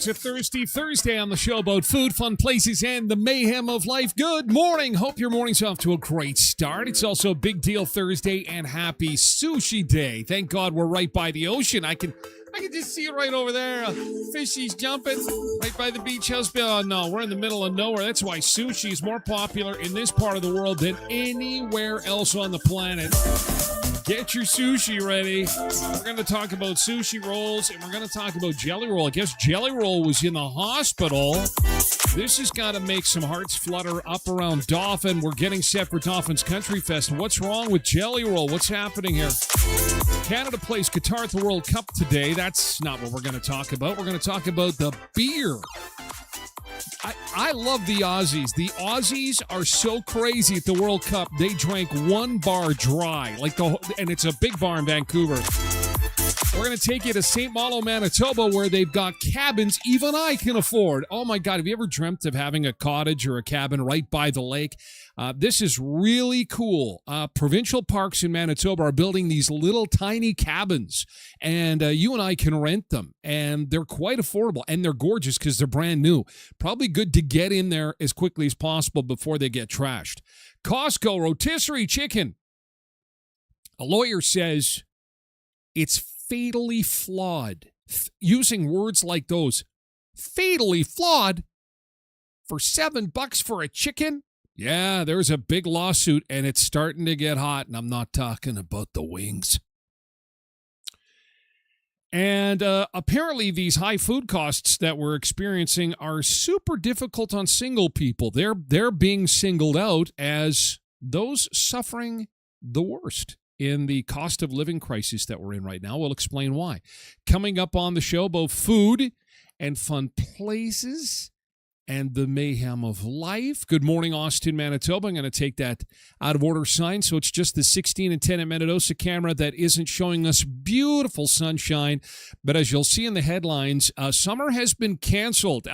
It's a Thirsty Thursday on the show about food, fun places, and the mayhem of life. Good morning. Hope your morning's off to a great start. It's also a big deal Thursday and happy Sushi Day. Thank God we're right by the ocean. I can just see it right over there. Fishies jumping right by the beach house. Oh, no, we're in the middle of nowhere. That's why sushi is more popular in this part of the world than anywhere else on the planet. Get your sushi ready. We're going to talk about sushi rolls, and we're going to talk about Jelly Roll. I guess Jelly Roll was in the hospital. This has got to make some hearts flutter up around Dauphin. We're getting set for Dauphin's Country Fest. What's wrong with Jelly Roll? What's happening here? Canada plays Qatar at the World Cup today. That's not what we're going to talk about. We're going to talk about the beer. I love the Aussies. The Aussies are so crazy at the World Cup. They drank one bar dry, and it's a big bar in Vancouver. We're going to take you to St. Malo, Manitoba, where they've got cabins even I can afford. Oh, my God. Have you ever dreamt of having a cottage or a cabin right by the lake? This is really cool. Provincial parks in Manitoba are building these little tiny cabins, and you and I can rent them, and they're quite affordable, and they're gorgeous because they're brand new. Probably good to get in there as quickly as possible before they get trashed. Costco rotisserie chicken. A lawyer says it's fatally flawed. Using words like those, fatally flawed for $7 for a chicken? Yeah, there's a big lawsuit, and it's starting to get hot, and I'm not talking about the wings. And apparently these high food costs that we're experiencing are super difficult on single people. They're being singled out as those suffering the worst in the cost of living crisis that we're in right now. We'll explain why. Coming up on the show, both food and fun places and the mayhem of life. Good morning, Austin, Manitoba. I'm going to take that out of order sign, so it's just the 16 and 10 at Metadosa camera that isn't showing us beautiful sunshine. But as you'll see in the headlines, summer has been canceled.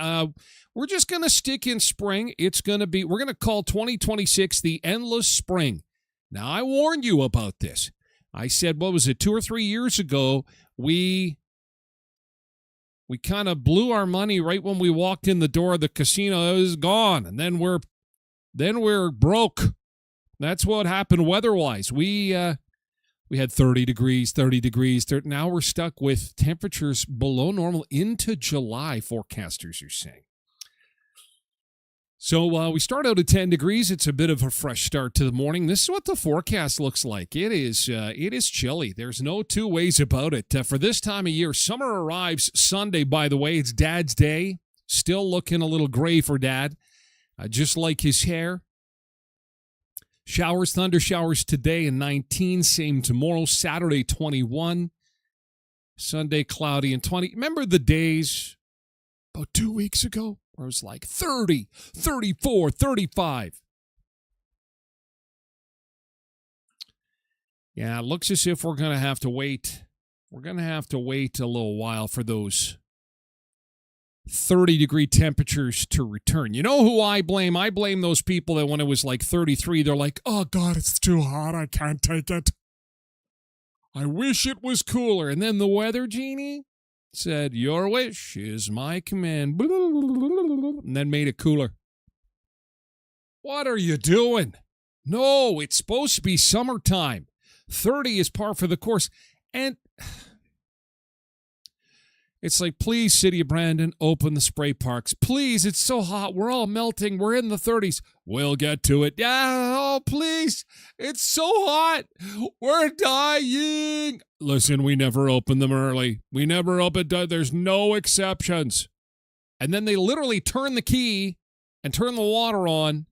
We're just going to stick in spring. We're going to call 2026 the endless spring. Now, I warned you about this. I said, 2 or 3 years ago, we kind of blew our money right when we walked in the door of the casino. It was gone, and then we're broke. That's what happened weather-wise. We had 30 degrees. Now we're stuck with temperatures below normal into July, forecasters are saying. So we start out at 10 degrees. It's a bit of a fresh start to the morning. This is what the forecast looks like. It is chilly. There's no two ways about it. For this time of year, summer arrives Sunday, by the way. It's Dad's Day. Still looking a little gray for Dad, just like his hair. Showers, thunder showers today and 19. Same tomorrow. Saturday, 21. Sunday, cloudy and 20. Remember the days about 2 weeks ago where it was like 30, 34, 35? Yeah, it looks as if we're going to have to wait. We're going to have to wait a little while for those 30-degree temperatures to return. You know who I blame? I blame those people that when it was like 33, they're like, oh, God, it's too hot. I can't take it. I wish it was cooler. And then the weather genie said, your wish is my command. And then made it cooler. What are you doing? No, it's supposed to be summertime. 30 is par for the course. And it's like, please, City of Brandon, open the spray parks. Please, it's so hot. We're all melting. We're in the 30s. We'll get to it. Yeah, oh, please. It's so hot. We're dying. Listen, we never open them early. We never open. There's no exceptions. And then they literally turn the key and turn the water on,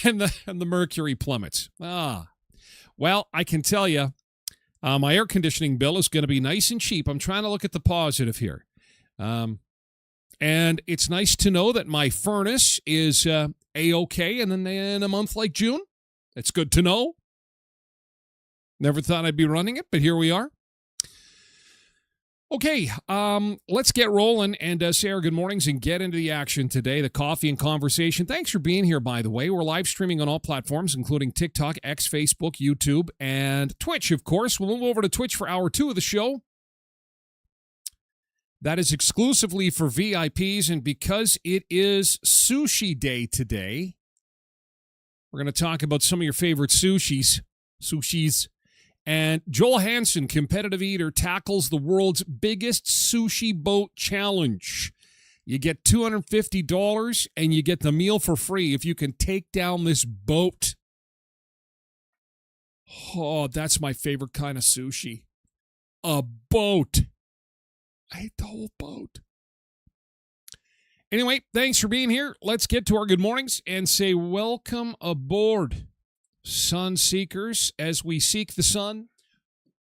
and the mercury plummets. Well, I can tell you, my air conditioning bill is going to be nice and cheap. I'm trying to look at the positive here. And it's nice to know that my furnace is A-okay, and then in a month like June, it's good to know. Never thought I'd be running it, but here we are. Okay, let's get rolling and say our good mornings and get into the action today, the coffee and conversation. Thanks for being here, by the way. We're live streaming on all platforms, including TikTok, X, Facebook, YouTube, and Twitch, of course. We'll move over to Twitch for hour 2 of the show. That is exclusively for VIPs, and because it is Sushi Day today, we're going to talk about some of your favorite sushis. And Joel Hansen, competitive eater, tackles the world's biggest sushi boat challenge. You get $250 and you get the meal for free if you can take down this boat. Oh, that's my favorite kind of sushi. A boat. I ate the whole boat. Anyway, thanks for being here. Let's get to our good mornings and say welcome aboard, sun seekers. As we seek the sun,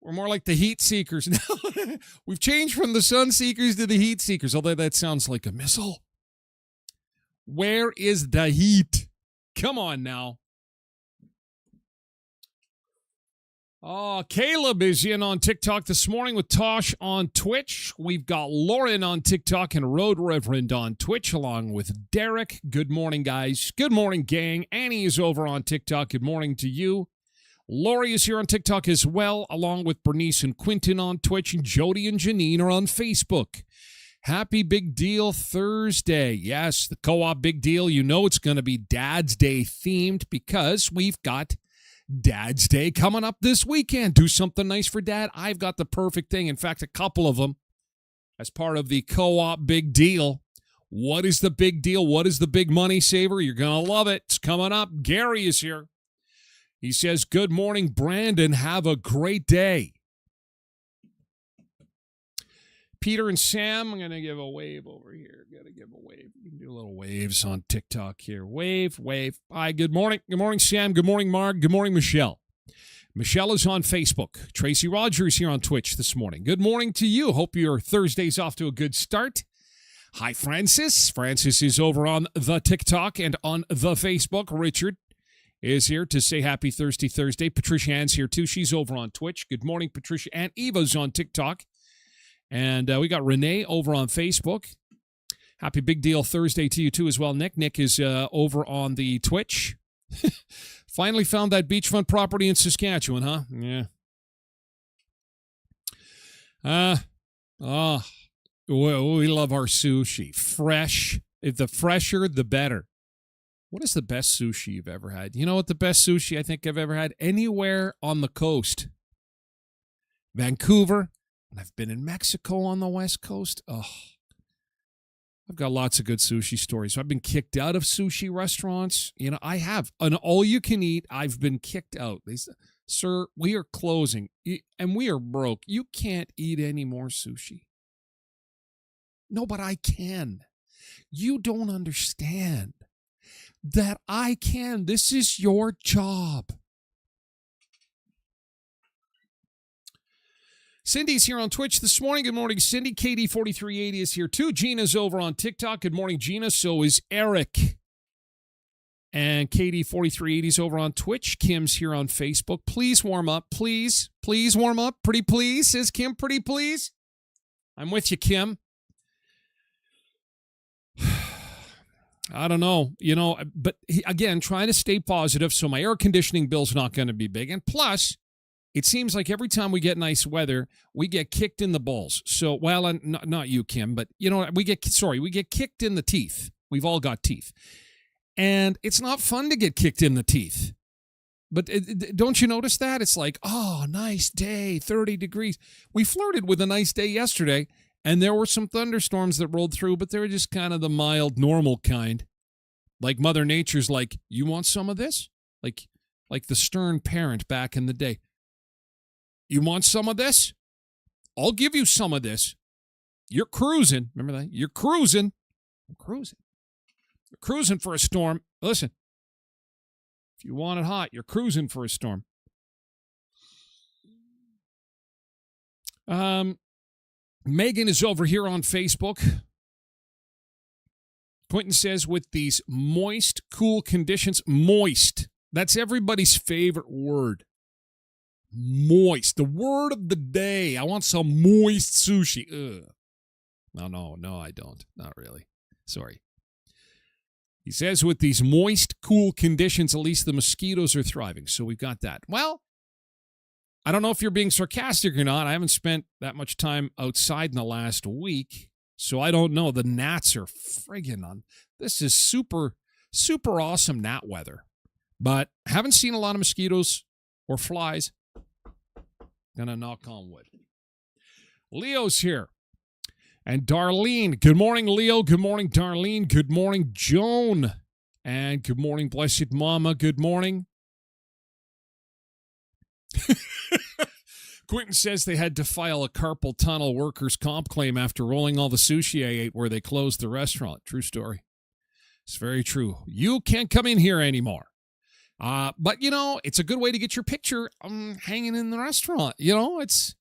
we're more like the heat seekers now. We've changed from the sun seekers to the heat seekers, although that sounds like a missile. Where is the heat? Come on now. Oh, Caleb is in on TikTok this morning with Tosh on Twitch. We've got Lauren on TikTok and Road Reverend on Twitch, along with Derek. Good morning, guys. Good morning, gang. Annie is over on TikTok. Good morning to you. Lori is here on TikTok as well, along with Bernice and Quentin on Twitch, and Jody and Janine are on Facebook. Happy Big Deal Thursday. Yes, the co-op Big Deal. You know it's going to be Dad's Day themed because we've got Dad's Day coming up this weekend. Do something nice for Dad. I've got the perfect thing. In fact, a couple of them as part of the co-op Big Deal. What is the big deal? What is the big money saver? You're going to love it. It's coming up. Gary is here. He says, good morning, Brandon. Have a great day. Peter and Sam, I'm going to give a wave over here. Got to give a wave. You can do little waves on TikTok here. Wave, wave. Hi, good morning. Good morning, Sam. Good morning, Mark. Good morning, Michelle. Michelle is on Facebook. Tracy Rogers here on Twitch this morning. Good morning to you. Hope your Thursday's off to a good start. Hi, Francis. Francis is over on the TikTok and on the Facebook. Richard is here to say happy Thursday. Patricia Ann's here too. She's over on Twitch. Good morning, Patricia Ann. Eva's on TikTok. And we got Renee over on Facebook. Happy Big Deal Thursday to you too as well, Nick. Nick is over on the Twitch. Finally found that beachfront property in Saskatchewan, huh? Yeah. We love our sushi. Fresh. If the fresher, the better. What is the best sushi you've ever had? You know what the best sushi I think I've ever had? Anywhere on the coast. Vancouver. And I've been in Mexico on the West Coast. Oh, I've got lots of good sushi stories. I've been kicked out of sushi restaurants. I have. An all-you-can-eat, I've been kicked out. They said, sir, we are closing, and we are broke. You can't eat any more sushi. No, but I can. You don't understand that I can. This is your job. Cindy's here on Twitch this morning. Good morning, Cindy. KD4380 is here too. Gina's over on TikTok. Good morning, Gina. So is Eric. And KD4380 is over on Twitch. Kim's here on Facebook. Please warm up. Please. Please warm up. Pretty please, says Kim. Pretty please. I'm with you, Kim. I don't know, but again, trying to stay positive so my air conditioning bill's not going to be big. And plus, it seems like every time we get nice weather, we get kicked in the balls. So, well, not you, Kim, but we get kicked in the teeth. We've all got teeth. And it's not fun to get kicked in the teeth. But don't you notice that? It's like, oh, nice day, 30 degrees. We flirted with a nice day yesterday, and there were some thunderstorms that rolled through, but they were just kind of the mild, normal kind. Like Mother Nature's like, you want some of this? Like the stern parent back in the day. You want some of this? I'll give you some of this. You're cruising. Remember that? You're cruising. I'm cruising. You're cruising for a storm. Listen, if you want it hot, you're cruising for a storm. Megan is over here on Facebook. Quentin says, with these moist, cool conditions, moist. That's everybody's favorite word. Moist. The word of the day. I want some moist sushi. Ugh. No, I don't. Not really. Sorry. He says, with these moist, cool conditions, at least the mosquitoes are thriving. So we've got that. Well, I don't know if you're being sarcastic or not. I haven't spent that much time outside in the last week, so I don't know. The gnats are friggin' on. This is super, super awesome gnat weather. But haven't seen a lot of mosquitoes or flies. Gonna knock on wood. Leo's here. And Darlene. Good morning, Leo. Good morning, Darlene. Good morning, Joan. And good morning, Blessed Mama. Good morning. Quentin says they had to file a carpal tunnel workers' comp claim after rolling all the sushi I ate where they closed the restaurant. True story. It's very true. You can't come in here anymore. But, it's a good way to get your picture hanging in the restaurant. It's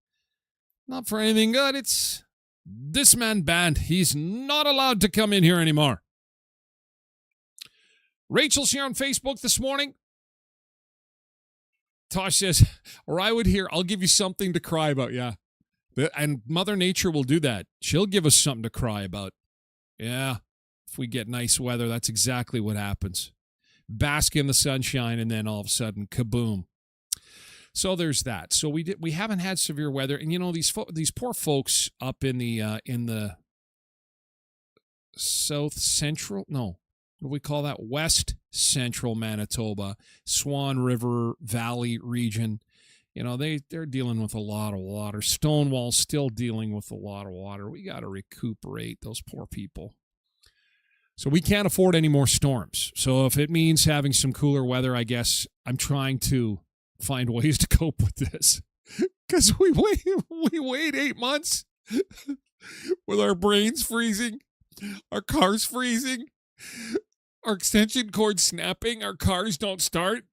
not for anything good. It's this man banned. He's not allowed to come in here anymore. Rachel's here on Facebook this morning. Tosh says, or I would hear, I'll give you something to cry about. Yeah. And Mother Nature will do that. She'll give us something to cry about. Yeah. If we get nice weather, that's exactly what happens. Bask in the sunshine, and then all of a sudden, kaboom. So there's that. So we haven't had severe weather, and these poor folks up in the south central, no, what do we call that? West central Manitoba, Swan River Valley region. They're dealing with a lot of water. Stonewall's still dealing with a lot of water. We got to recuperate those poor people. So we can't afford any more storms. So if it means having some cooler weather, I guess I'm trying to find ways to cope with this. Because we wait 8 months with our brains freezing, our cars freezing, our extension cord snapping, our cars don't start.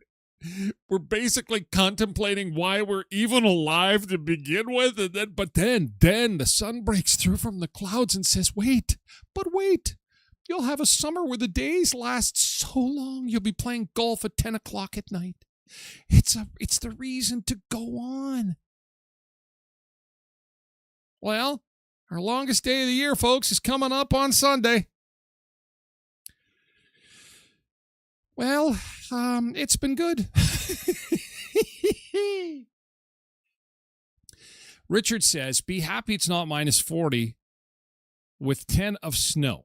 We're basically contemplating why we're even alive to begin with. But then the sun breaks through from the clouds and says, wait. You'll have a summer where the days last so long you'll be playing golf at 10 o'clock at night. It's the reason to go on. Well, our longest day of the year, folks, is coming up on Sunday. Well, it's been good. Richard says, be happy it's not minus 40 with 10 of snow.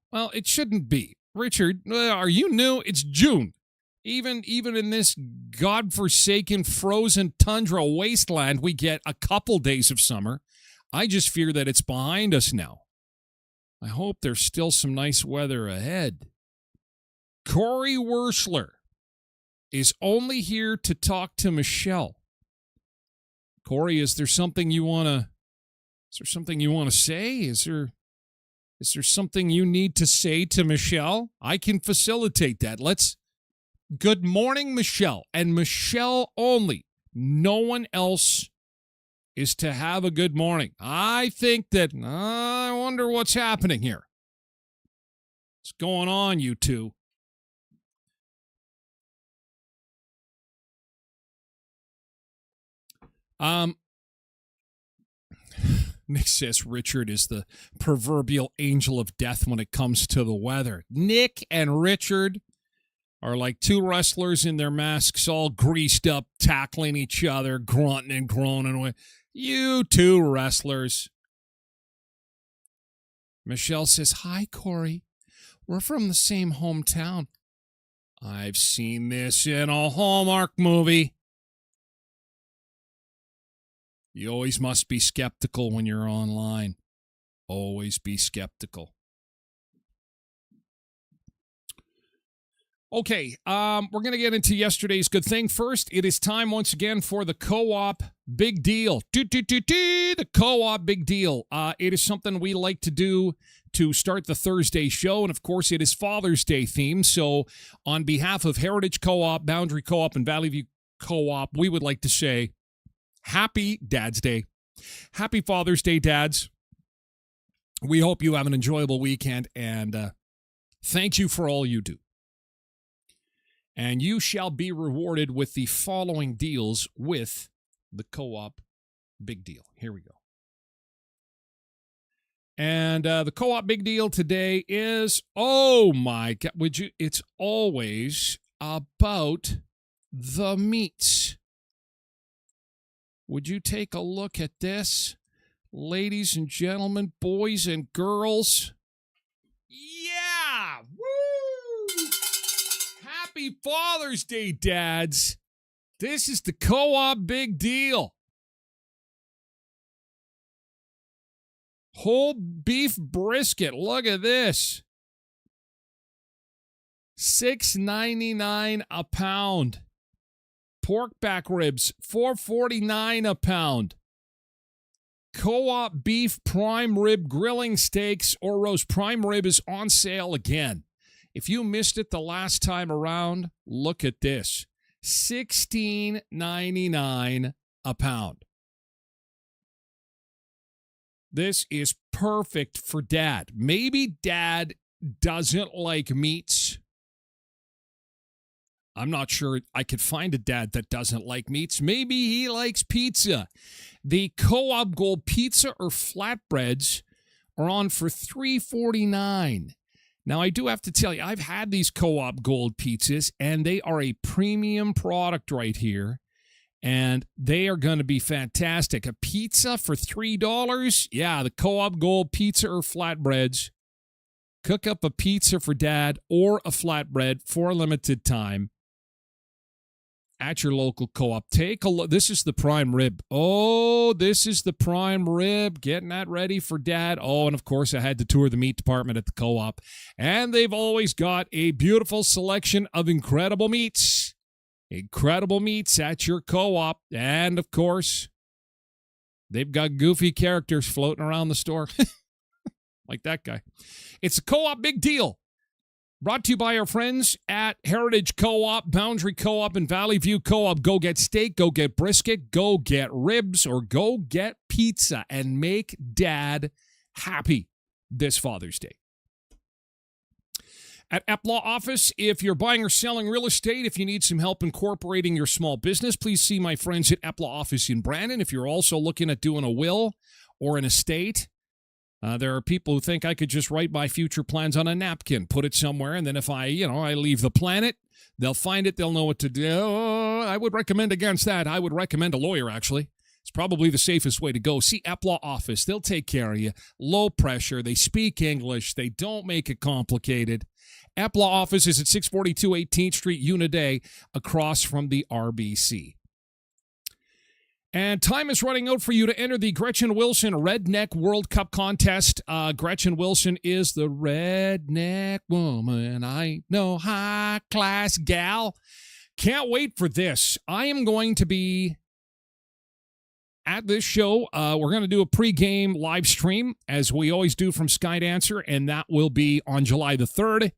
Well, it shouldn't be. Richard, are you new? It's June. Even in this godforsaken frozen tundra wasteland, we get a couple days of summer. I just fear that it's behind us now. I hope there's still some nice weather ahead. Corey Werschler is only here to talk to Michelle. Corey, is there something you want to say? Is there something you need to say to Michelle? I can facilitate that. Good morning, Michelle, and Michelle only. No one else is to have a good morning. I think that, I wonder what's happening here. What's going on, you two? Nick says Richard is the proverbial angel of death when it comes to the weather. Nick and Richard are like two wrestlers in their masks, all greased up, tackling each other, grunting and groaning. You two wrestlers. Michelle says, hi, Corey. We're from the same hometown. I've seen this in a Hallmark movie. You always must be skeptical when you're online. Always be skeptical. Okay, we're going to get into yesterday's good thing. First, it is time once again for the Co-op Big Deal. The Co-op Big Deal. It is something we like to do to start the Thursday show, and of course, it is Father's Day themed. So, on behalf of Heritage Co-op, Boundary Co-op, and Valley View Co-op, we would like to say Happy Dad's Day. Happy Father's Day, dads. We hope you have an enjoyable weekend, and thank you for all you do. And you shall be rewarded with the following deals with the Co-op Big Deal. Here we go. And the Co-op Big Deal today is, oh my God, it's always about the meats. Would you take a look at this? Ladies and gentlemen, boys and girls. Yeah! Woo! Happy Father's Day, dads. This is the Co-op Big Deal. Whole beef brisket. Look at this. $6.99 a pound. Pork back ribs, $4.49 a pound. Co-op beef prime rib grilling steaks or roast. Prime rib is on sale again. If you missed it the last time around, look at this. $16.99 a pound. This is perfect for dad. Maybe dad doesn't like meats. I'm not sure I could find a dad that doesn't like meats. Maybe he likes pizza. The Co-op Gold pizza or flatbreads are on for $3.49. Now, I do have to tell you, I've had these Co-op Gold pizzas, and they are a premium product right here, and they are going to be fantastic. A pizza for $3? Yeah, the Co-op Gold pizza or flatbreads. Cook up a pizza for dad or a flatbread for a limited time at your local Co-op. Take a look. This is the prime rib. Oh, this is the prime rib. Getting that ready for dad. Oh, and of course, I had to tour the meat department at the Co-op. And they've always got a beautiful selection of incredible meats. Incredible meats at your Co-op. And of course, they've got goofy characters floating around the store. Like that guy. It's a Co-op Big Deal. Brought to you by our friends at Heritage Co-op, Boundary Co-op, and Valley View Co-op. Go get steak, go get brisket, go get ribs, or go get pizza and make dad happy this Father's Day. At Eplaw Office, if you're buying or selling real estate, if you need some help incorporating your small business, please see my friends at Eplaw Office in Brandon. If you're also looking at doing a will or an estate, there are people who think I could just write my future plans on a napkin, put it somewhere, and then if I leave the planet, they'll find it, they'll know what to do. I would recommend against that. I would recommend a lawyer, actually. It's probably the safest way to go. See Eplaw Office. They'll take care of you. Low pressure. They speak English. They don't make it complicated. Eplaw Office is at 642 18th Street, Unit A, across from the RBC. And time is running out for you to enter the Gretchen Wilson Redneck World Cup contest. Gretchen Wilson is the redneck woman. I know, high class gal. Can't wait for this. I am going to be at this show. We're going to do a pregame live stream, as we always do from Skydancer, and that will be on July the 3rd.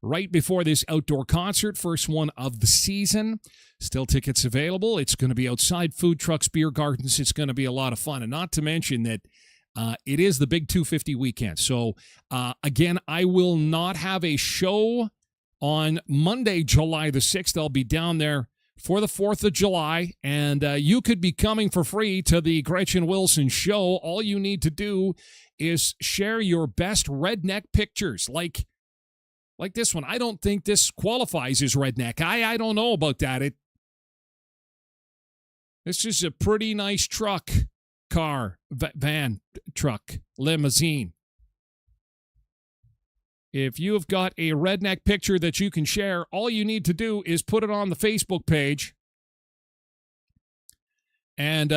Right before this outdoor concert, first one of the season. Still tickets available. It's going to be outside, food trucks, beer gardens. It's going to be a lot of fun. And not to mention that it is the big 250 weekend. So, again, I will not have a show on Monday, July the 6th. I'll be down there for the 4th of July. And you could be coming for free to the Gretchen Wilson show. All you need to do is share your best redneck pictures, like this one. I don't think this qualifies as redneck. I don't know about that. This is a pretty nice truck, car, van, truck, limousine. If you have got a redneck picture that you can share, all you need to do is put it on the Facebook page, and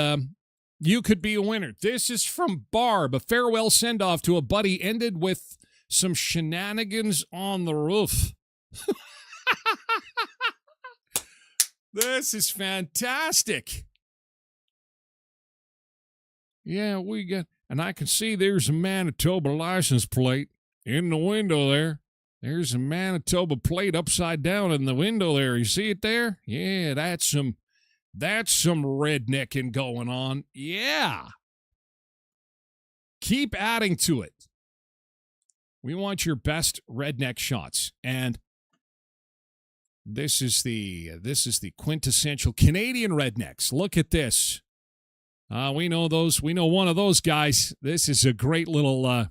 you could be a winner. This is from Barb. A farewell send-off to a buddy ended with some shenanigans on the roof. This is fantastic. Yeah, and I can see there's a Manitoba license plate in the window there. There's a Manitoba plate upside down in the window there. You see it there? Yeah, that's some rednecking going on. Yeah. Keep adding to it. We want your best redneck shots. And this is the quintessential Canadian rednecks. Look at this. We know those. We know one of those guys. This is a great little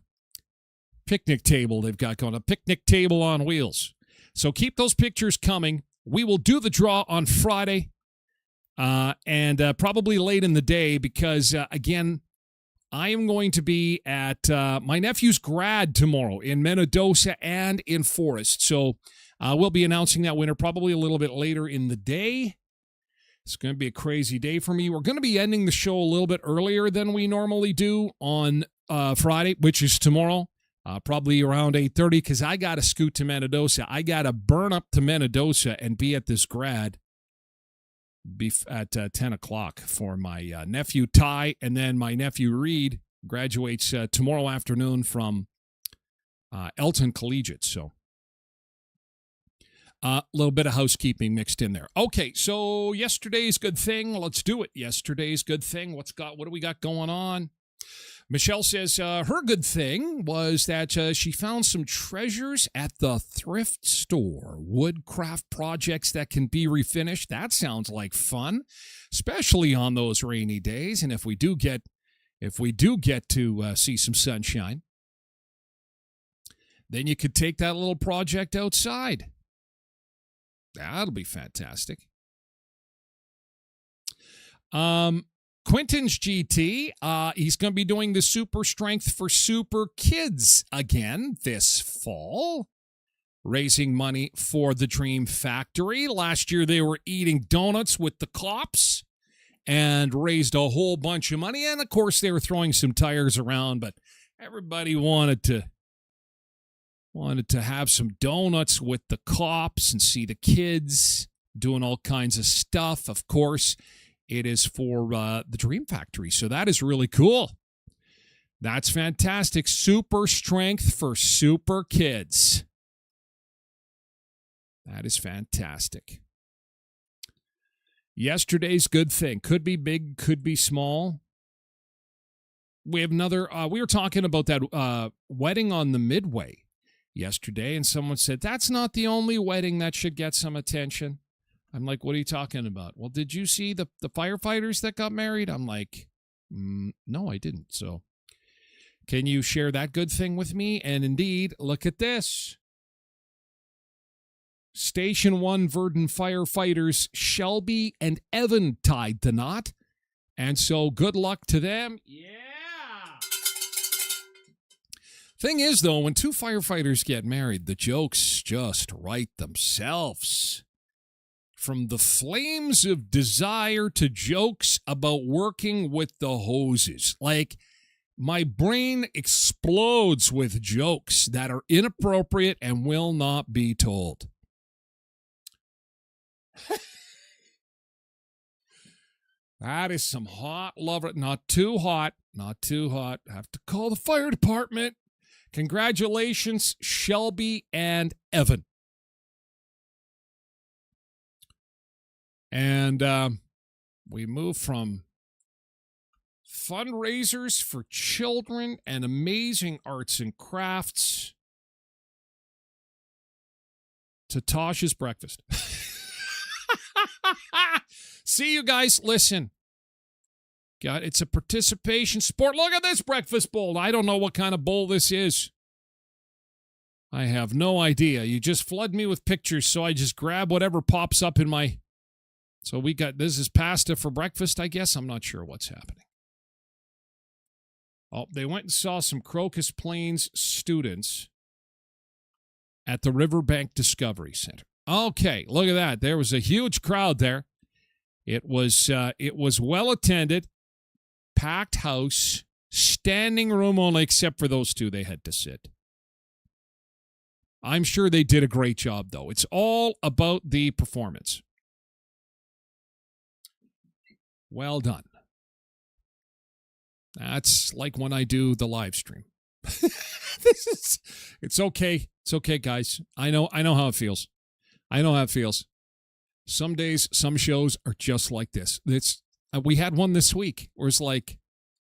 picnic table they've got going. A picnic table on wheels. So keep those pictures coming. We will do the draw on Friday and probably late in the day because, again, I am going to be at my nephew's grad tomorrow in Menadosa and in Forest. So we'll be announcing that winner probably a little bit later in the day. It's going to be a crazy day for me. We're going to be ending the show a little bit earlier than we normally do on Friday, which is tomorrow, probably around 8:30, because I got to scoot to Menadosa. I got to burn up to Menadosa and be at this grad at 10 o'clock for my nephew Ty, and then my nephew Reed graduates tomorrow afternoon from Elton Collegiate. So a little bit of housekeeping mixed in there. Okay, so yesterday's good thing. Let's do it. Yesterday's good thing. What do we got going on? Michelle says her good thing was that she found some treasures at the thrift store. Woodcraft projects that can be refinished. That sounds like fun, especially on those rainy days. And if we do get to see some sunshine, then you could take that little project outside. That'll be fantastic. Quentin's GT, he's going to be doing the Super Strength for Super Kids again this fall, raising money for the Dream Factory. Last year they were eating donuts with the cops and raised a whole bunch of money. And, of course, they were throwing some tires around, but everybody wanted to have some donuts with the cops and see the kids doing all kinds of stuff. Of course, it is for the Dream Factory, so that is really cool. That's fantastic. Super Strength for Super Kids. That is fantastic. Yesterday's good thing. Could be big, could be small. We have another, we were talking about that wedding on the Midway yesterday, and someone said, that's not the only wedding that should get some attention. I'm like, what are you talking about? Well, did you see the firefighters that got married? I'm like, no, I didn't. So can you share that good thing with me? And indeed, look at this. Station 1 Verdun firefighters Shelby and Evan tied the knot. And so good luck to them. Yeah. Thing is, though, when two firefighters get married, the jokes just write themselves. From the flames of desire to jokes about working with the hoses. Like, my brain explodes with jokes that are inappropriate and will not be told. That is some hot love. Not too hot. Not too hot. Have to call the fire department. Congratulations, Shelby and Evan. And we move from fundraisers for children and amazing arts and crafts to Tosh's breakfast. See you guys. Listen. God, it's a participation sport. Look at this breakfast bowl. I don't know what kind of bowl this is. I have no idea. You just flood me with pictures, so I just grab whatever pops up in my... So we got, this is pasta for breakfast, I guess. I'm not sure what's happening. Oh, they went and saw some Crocus Plains students at the Riverbank Discovery Center. Okay, look at that. There was a huge crowd there. It was well attended, packed house, standing room only, except for those two. They had to sit. I'm sure they did a great job, though. It's all about the performance. Well done. That's like when I do the live stream. It's okay. It's okay, guys. I know how it feels. I know how it feels. Some days, some shows are just like this. We had one this week where it's like,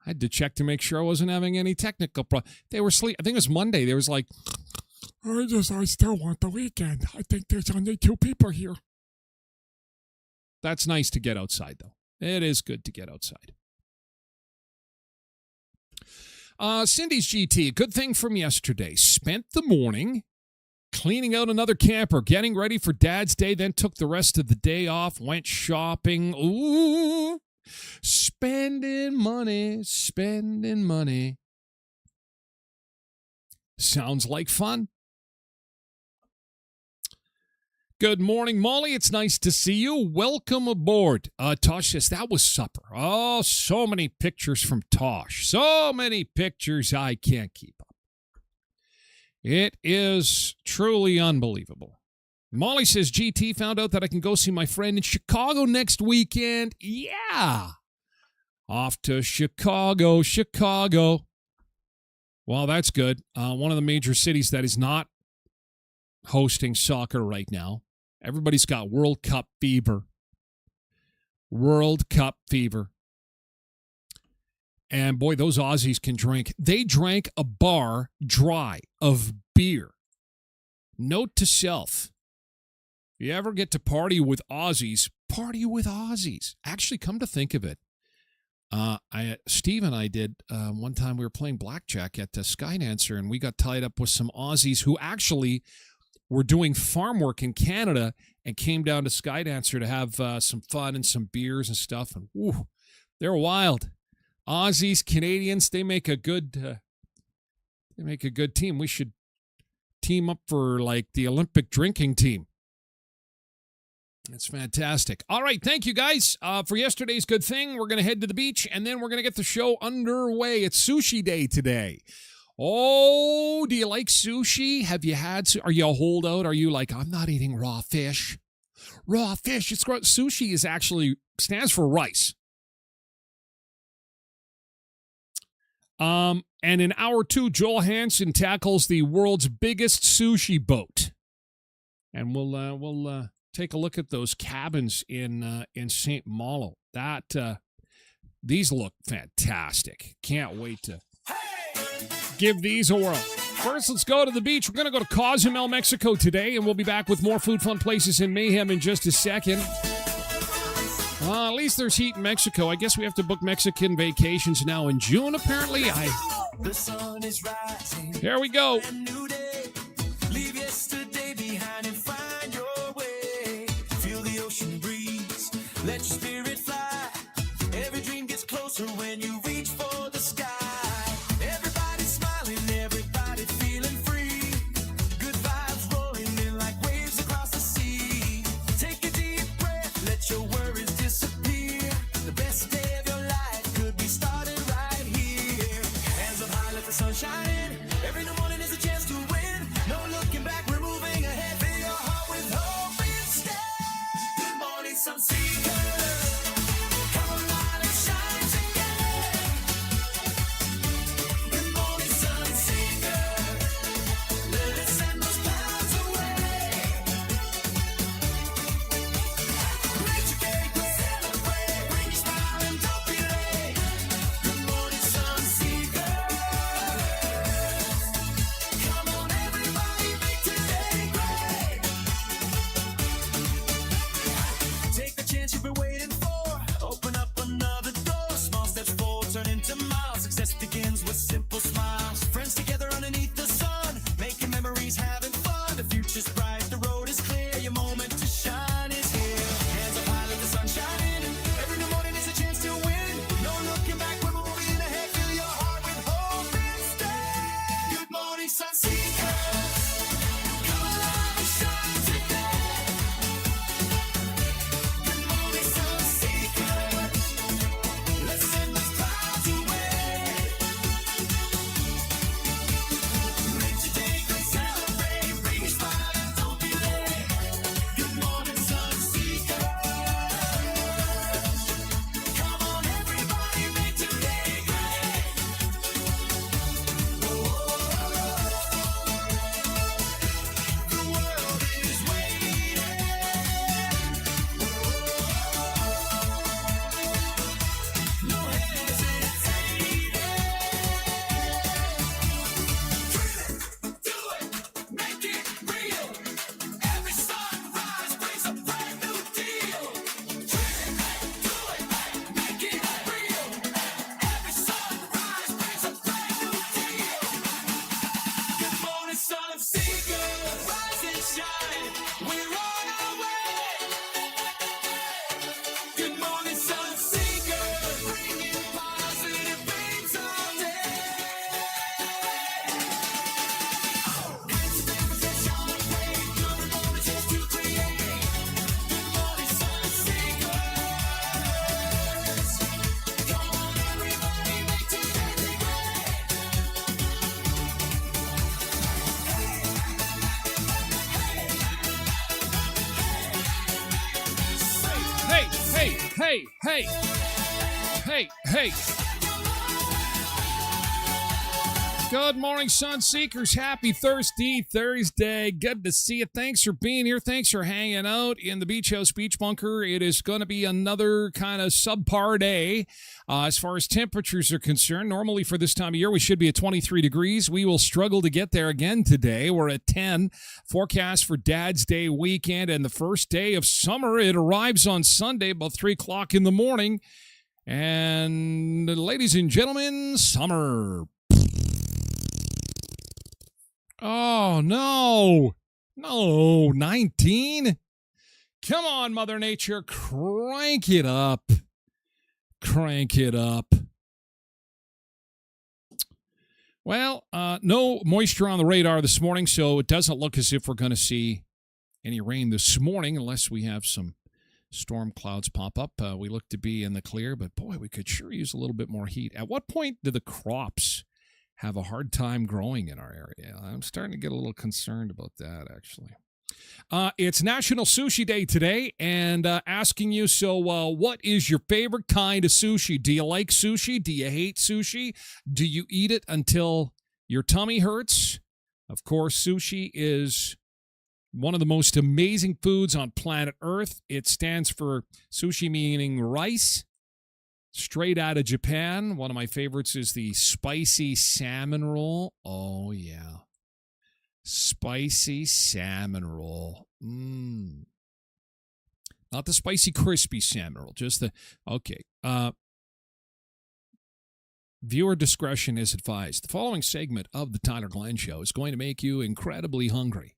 I had to check to make sure I wasn't having any technical problems. They were asleep. I think it was Monday. There was like, I still want the weekend. I think there's only 2 people here. That's nice to get outside, though. It is good to get outside. Cindy's GT, good thing from yesterday. Spent the morning cleaning out another camper, getting ready for Dad's Day, then took the rest of the day off, went shopping. Ooh, spending money. Sounds like fun. Good morning, Molly. It's nice to see you. Welcome aboard. Tosh says, that was supper. Oh, so many pictures from Tosh. So many pictures I can't keep up. It is truly unbelievable. Molly says, GT found out that I can go see my friend in Chicago next weekend. Yeah. Off to Chicago. Well, that's good. One of the major cities that is not hosting soccer right now. Everybody's got World Cup fever. And boy, those Aussies can drink. They drank a bar dry of beer. Note to self, if you ever get to party with Aussies, party with Aussies. Actually, come to think of it, Steve and I did one time. We were playing blackjack at the Skydancer, and we got tied up with some Aussies who actually were doing farm work in Canada and came down to Skydancer to have some fun and some beers and stuff. And woo, they're wild. Aussies, Canadians, they make a good team. We should team up for like the Olympic drinking team. That's fantastic. All right, thank you guys for yesterday's good thing. We're going to head to the beach, and then we're going to get the show underway. It's Sushi Day today. Oh, do you like sushi? Have you had, are you a holdout? Are you like, I'm not eating raw fish? Raw fish, it's sushi is actually, stands for rice. And in hour 2, Joel Hansen tackles the world's biggest sushi boat. And we'll take a look at those cabins in St. Malo. These look fantastic. Can't wait to give these a whirl. First, let's go to the beach. We're going to go to Cozumel, Mexico today, and we'll be back with more Food, Fun Places, and Mayhem in just a second. At least there's heat in Mexico. I guess we have to book Mexican vacations now in June, apparently. The sun is rising. Here we go. A new day. Leave yesterday behind and find your way. Feel the ocean breeze. Let your spirit fly. Every dream gets closer when you reach for the sky. Everybody's smiling, everybody feeling free. Good vibes rolling in like waves across the sea. Take a deep breath. Hey, hey, hey, hey. Hey, hey. Good morning, Sun Seekers. Happy Thursday. Good to see you. Thanks for being here. Thanks for hanging out in the Beach House Beach Bunker. It is going to be another kind of subpar day as far as temperatures are concerned. Normally for this time of year, we should be at 23 degrees. We will struggle to get there again today. We're at 10. Forecast for Dad's Day weekend and the first day of summer. It arrives on Sunday about 3 o'clock in the morning. And ladies and gentlemen, summer. Oh, no. No, 19? Come on, Mother Nature. Crank it up. Crank it up. Well, no moisture on the radar this morning, so it doesn't look as if we're going to see any rain this morning unless we have some storm clouds pop up. We look to be in the clear, but boy, we could sure use a little bit more heat. At what point do the crops have a hard time growing in our area? I'm starting to get a little concerned about that, actually. It's National Sushi Day today, and asking you, so what is your favorite kind of sushi? Do you like sushi? Do you hate sushi? Do you eat it until your tummy hurts? Of course, sushi is one of the most amazing foods on planet Earth. It stands for sushi, meaning rice. Straight out of Japan. One of my favorites is the spicy salmon roll. Oh, yeah. Spicy salmon roll. Not the spicy crispy salmon roll. Just the... Okay. Viewer discretion is advised. The following segment of the Tyler Glen Show is going to make you incredibly hungry,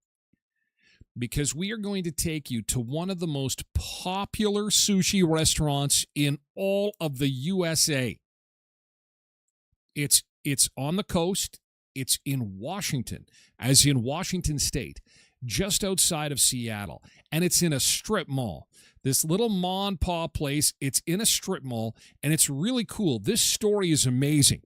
because we are going to take you to one of the most popular sushi restaurants in all of the USA. It's on the coast. It's in Washington, as in Washington State, just outside of Seattle. And it's in a strip mall. This little ma and pa place, it's in a strip mall, and it's really cool. This story is amazing.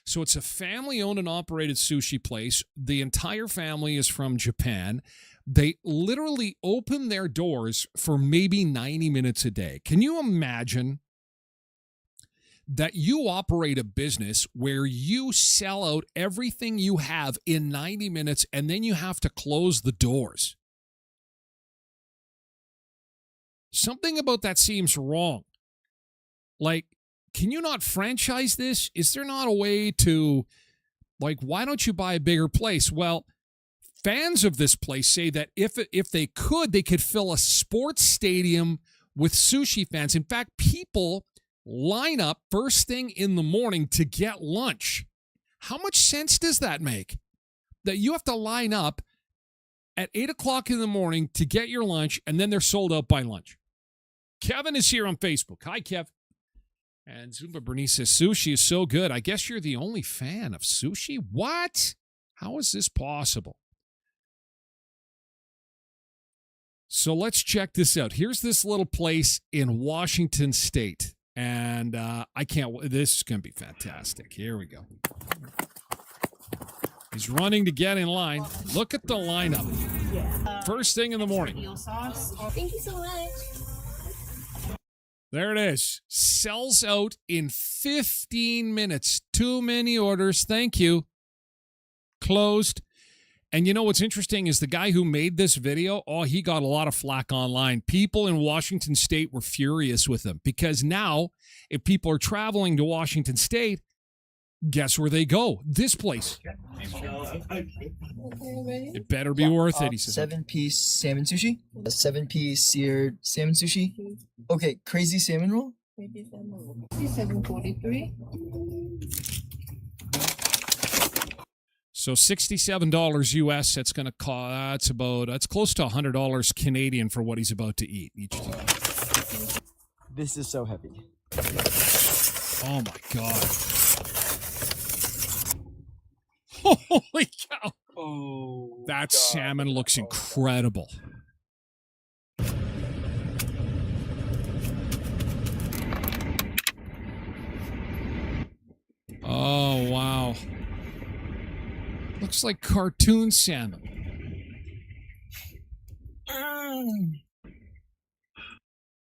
So it's a family-owned and operated sushi place. The entire family is from Japan. They literally open their doors for maybe 90 minutes a day. Can you imagine that you operate a business where you sell out everything you have in 90 minutes and then you have to close the doors? Something about that seems wrong. Like, can you not franchise this? Is there not a way to, like, why don't you buy a bigger place? Well, fans of this place say that if they could fill a sports stadium with sushi fans. In fact, people line up first thing in the morning to get lunch. How much sense does that make? That you have to line up at 8 o'clock in the morning to get your lunch, and then they're sold out by lunch. Kevin is here on Facebook. Hi, Kev. And Zumba Bernice says, sushi is so good. I guess you're the only fan of sushi? What? How is this possible? So let's check this out. Here's this little place in Washington State. And I can't, this is going to be fantastic. Here we go. He's running to get in line. Look at the lineup. First thing in the morning. Thank you so much. There it is. Sells out in 15 minutes. Too many orders. Thank you. Closed. And you know what's interesting is the guy who made this video, he got a lot of flack online. People in Washington State were furious with him because now if people are traveling to Washington State, guess where they go? This place. It better be worth it, he says. 7-piece salmon sushi, a 7-piece seared salmon sushi. Okay, crazy salmon roll. Maybe $7.43. So $67 US. That's going to cost. That's close to $100 Canadian for what he's about to eat each day. This is so heavy. Oh my God. Holy cow. Oh, that God. salmon looks incredible. Oh, wow. Looks like cartoon salmon.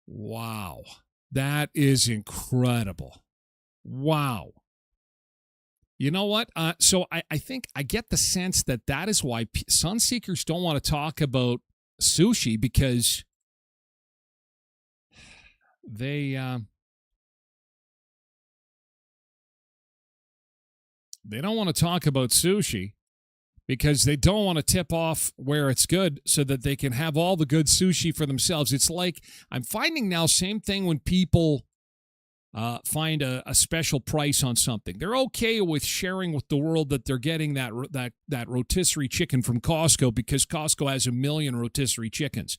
Wow. That is incredible. Wow. You know what? So I think I get the sense that is why sun seekers don't want to talk about sushi, because they don't want to talk about sushi because they don't want to tip off where it's good so that they can have all the good sushi for themselves. It's like I'm finding now, same thing when people find a special price on something. They're okay with sharing with the world that they're getting that rotisserie chicken from Costco because Costco has 1 million rotisserie chickens.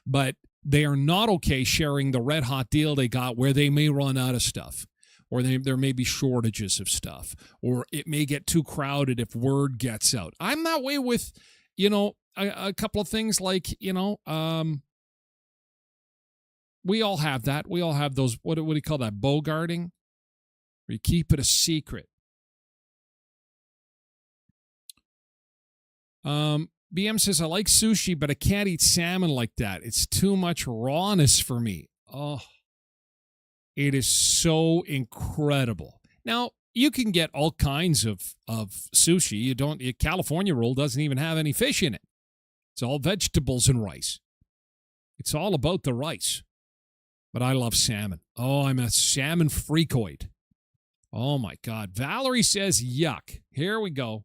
But they are not okay sharing the red hot deal they got where they may run out of stuff, or there may be shortages of stuff, or it may get too crowded if word gets out. I'm that way with, a couple of things like, we all have that. We all have those, what do you call that, bogarting? Where you keep it a secret. BM says, I like sushi, but I can't eat salmon like that. It's too much rawness for me. Oh, it is so incredible. Now, you can get all kinds of sushi. A California roll doesn't even have any fish in it. It's all vegetables and rice. It's all about the rice. But I love salmon. Oh, I'm a salmon freakoid. Oh, my God. Valerie says, yuck. Here we go.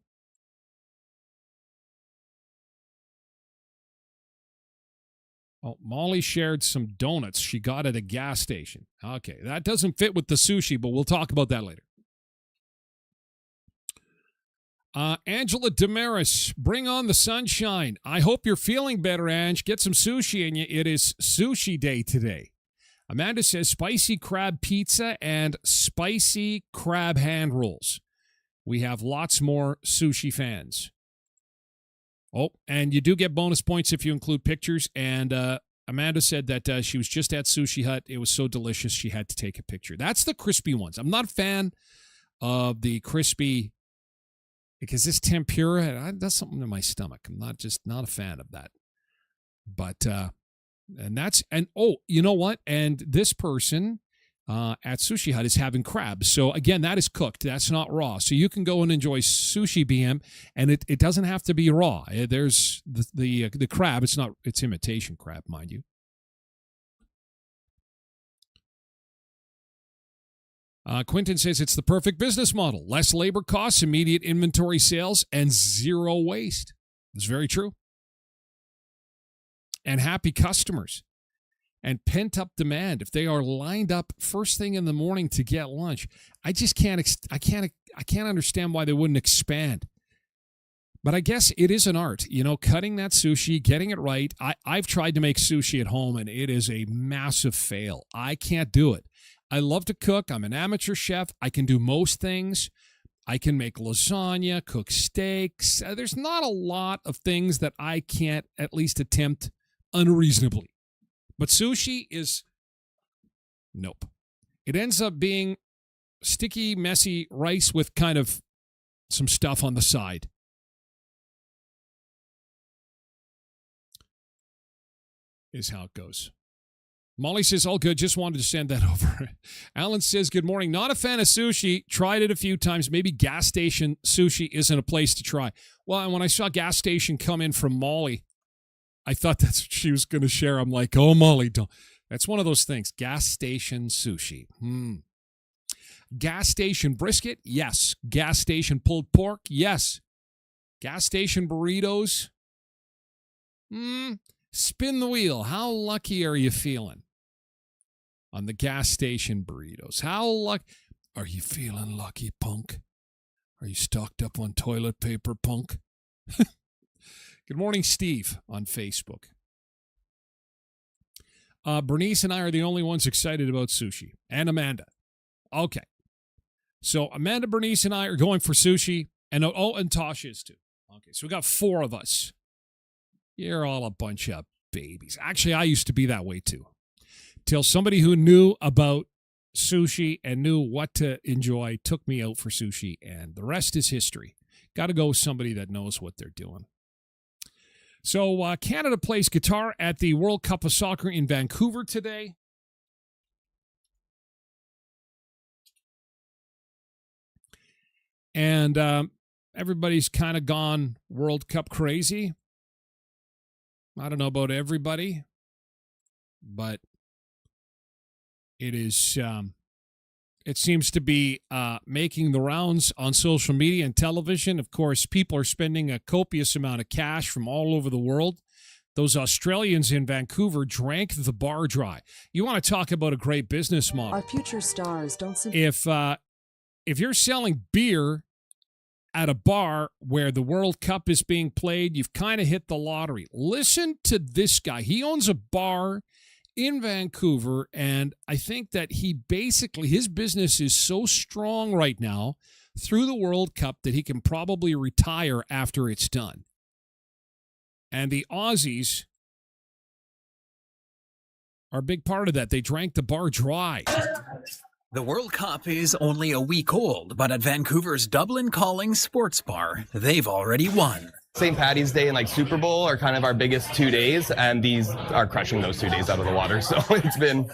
Oh, Molly shared some donuts she got at a gas station. Okay, that doesn't fit with the sushi, but we'll talk about that later. Angela Damaris, bring on the sunshine. I hope you're feeling better, Ange. Get some sushi in you. It is sushi day today. Amanda says spicy crab pizza and spicy crab hand rolls. We have lots more sushi fans. Oh, and you do get bonus points if you include pictures. And Amanda said that she was just at Sushi Hut. It was so delicious she had to take a picture. That's the crispy ones. I'm not a fan of the crispy, because this tempura does something to my stomach. I'm not a fan of that. But you know what? And this person at Sushi Hut is having crab. So again, that is cooked. That's not raw. So you can go and enjoy sushi, BM, and it doesn't have to be raw. There's the crab. It's imitation crab, mind you. Quentin says it's the perfect business model. Less labor costs, immediate inventory sales, and zero waste. It's very true. And happy customers. And pent-up demand. If they are lined up first thing in the morning to get lunch, I just can't understand why they wouldn't expand. But I guess it is an art, cutting that sushi, getting it right. I've tried to make sushi at home, and it is a massive fail. I can't do it. I love to cook. I'm an amateur chef. I can do most things. I can make lasagna, cook steaks. There's not a lot of things that I can't at least attempt unreasonably. But sushi is, nope. It ends up being sticky, messy rice with kind of some stuff on the side. Is how it goes. Molly says, all good. Just wanted to send that over. Alan says, good morning. Not a fan of sushi. Tried it a few times. Maybe gas station sushi isn't a place to try. Well, and when I saw gas station come in from Molly, I thought that's what she was going to share. I'm like, oh, Molly, don't. That's one of those things. Gas station sushi. Gas station brisket? Yes. Gas station pulled pork? Yes. Gas station burritos? Spin the wheel. How lucky are you feeling on the gas station burritos? How lucky? Are you feeling lucky, punk? Are you stocked up on toilet paper, punk? Good morning, Steve, on Facebook. Bernice and I are the only ones excited about sushi. And Amanda. Okay. So Amanda, Bernice, and I are going for sushi. And Tasha is too. Okay, so we got 4 of us. You're all a bunch of babies. Actually, I used to be that way too. Till somebody who knew about sushi and knew what to enjoy took me out for sushi. And the rest is history. Got to go with somebody that knows what they're doing. So Canada plays guitar at the World Cup of Soccer in Vancouver today. And everybody's kind of gone World Cup crazy. I don't know about everybody, but it is. It seems to be making the rounds on social media and television. Of course, people are spending a copious amount of cash from all over the world. Those Australians in Vancouver drank the bar dry. You want to talk about a great business model? Our future stars don't simply. If you're selling beer at a bar where the World Cup is being played, you've kind of hit the lottery. Listen to this guy. He owns a bar in Vancouver, and I think that his business is so strong right now through the World Cup that he can probably retire after it's done. And the Aussies are a big part of that. They drank the bar dry. The World Cup is only a week old, but at Vancouver's Dublin Calling Sports Bar, they've already won. St. Patty's Day and like Super Bowl are kind of our biggest 2 days, and these are crushing those 2 days out of the water. So it's been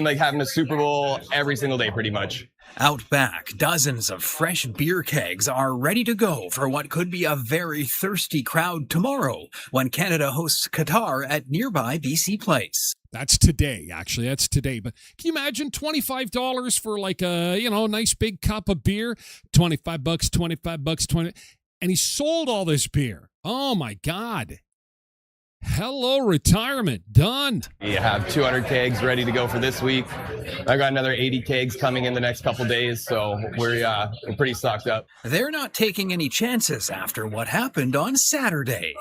like having a Super Bowl every single day pretty much. Out back, dozens of fresh beer kegs are ready to go for what could be a very thirsty crowd tomorrow when Canada hosts Qatar at nearby BC Place. That's today, actually. That's today. But can you imagine $25 for like a, nice big cup of beer? $25, 20. And he sold all this beer. Oh, my God. Hello, retirement. Done. We have 200 kegs ready to go for this week. I got another 80 kegs coming in the next couple days, so we're pretty stocked up. They're not taking any chances after what happened on Saturday.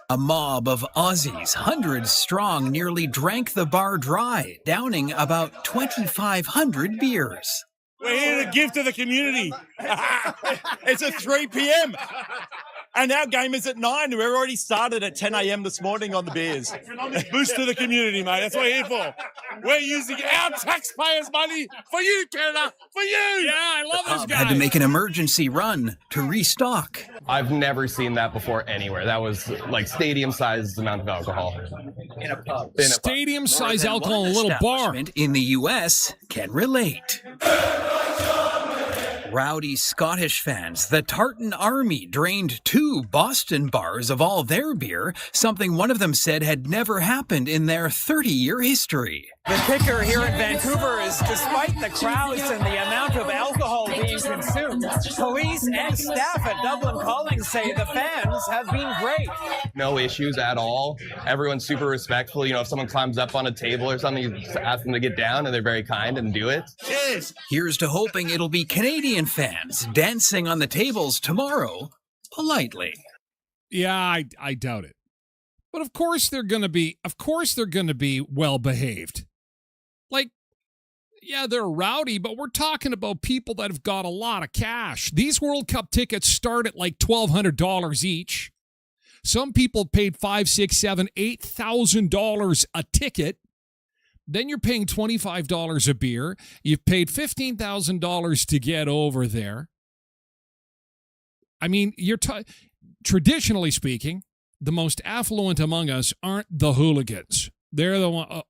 A mob of Aussies, hundreds strong, nearly drank the bar dry, downing about 2,500 beers. We're here to give to the community. It's at 3 p.m. And our game is at 9. We're already started at 10 a.m. this morning on the beers. Boost to the community, mate. That's what we're here for. We're using our taxpayers' money for you, Canada. For you. Yeah, I love this guy. Had to make an emergency run to restock. I've never seen that before anywhere. That was like stadium-sized amount of alcohol. In a pub. Stadium-sized alcohol in a little bar. In the U.S. can relate. Rowdy Scottish fans, the Tartan Army drained 2 Boston bars of all their beer, something one of them said had never happened in their 30-year history. The kicker here in Vancouver is, despite the crowds and the amount of alcohol being consumed, police and staff at Dublin Calling say the fans have been great. No issues at all. Everyone's super respectful. If someone climbs up on a table or something, you just ask them to get down, and they're very kind and do it. Cheers. Here's to hoping it'll be Canadian fans dancing on the tables tomorrow, politely. Yeah, I doubt it. But of course they're going to be well behaved. Like, yeah, they're rowdy, but we're talking about people that have got a lot of cash. These World Cup tickets start at like $1,200 each. Some people paid $5,000, $6,000, $8,000 a ticket. Then you're paying $25 a beer. You've paid $15,000 to get over there. I mean, traditionally speaking, the most affluent among us aren't the hooligans. They're the one.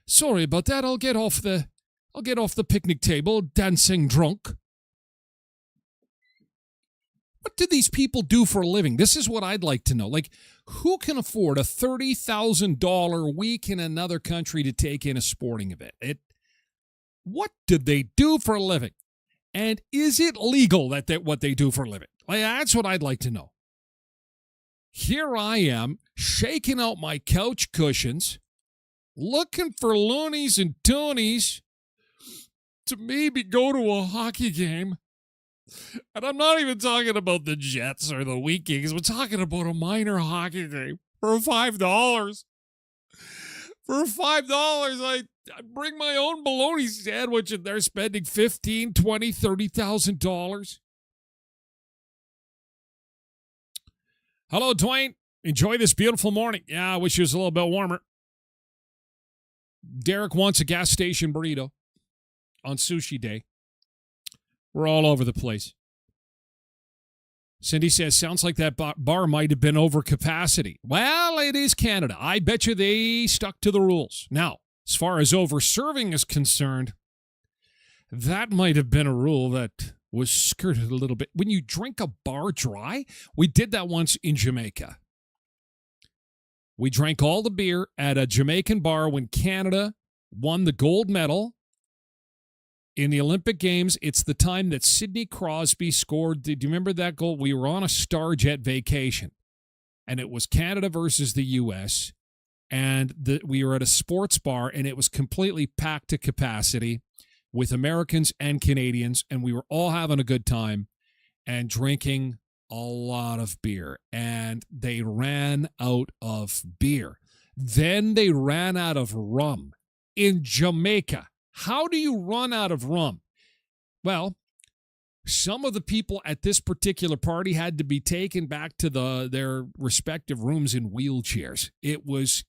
Sorry about that. I'll get off the picnic table dancing drunk. What do these people do for a living? This is what I'd like to know. Like, who can afford a $30,000 week in another country to take in a sporting event? What do they do for a living? And is it legal what they do for a living? Like, that's what I'd like to know. Here I am, shaking out my couch cushions, looking for loonies and toonies to maybe go to a hockey game. And I'm not even talking about the Jets or the Vikings. We're talking about a minor hockey game for $5. For $5, I bring my own bologna sandwich and they're spending $15,000, $20,000, $30,000. Hello, Dwayne. Enjoy this beautiful morning. Yeah, I wish it was a little bit warmer. Derek wants a gas station burrito on sushi day. We're all over the place. Cindy says, sounds like that bar might have been over capacity. Well, it is Canada. I bet you they stuck to the rules. Now, as far as over serving is concerned, That might have been a rule that was skirted a little bit. When you drink a bar dry, we did that once in Jamaica. We drank all the beer at a Jamaican bar when Canada won the gold medal in the Olympic Games. It's the time that Sidney Crosby scored. Do you remember that goal? We were on a Starjet vacation, and it was Canada versus the U.S., and we were at a sports bar, and it was completely packed to capacity with Americans and Canadians, and we were all having a good time and drinking a lot of beer. And they ran out of beer. Then they ran out of rum in Jamaica. How do you run out of rum? Well, some of the people at this particular party had to be taken back to their respective rooms in wheelchairs. It was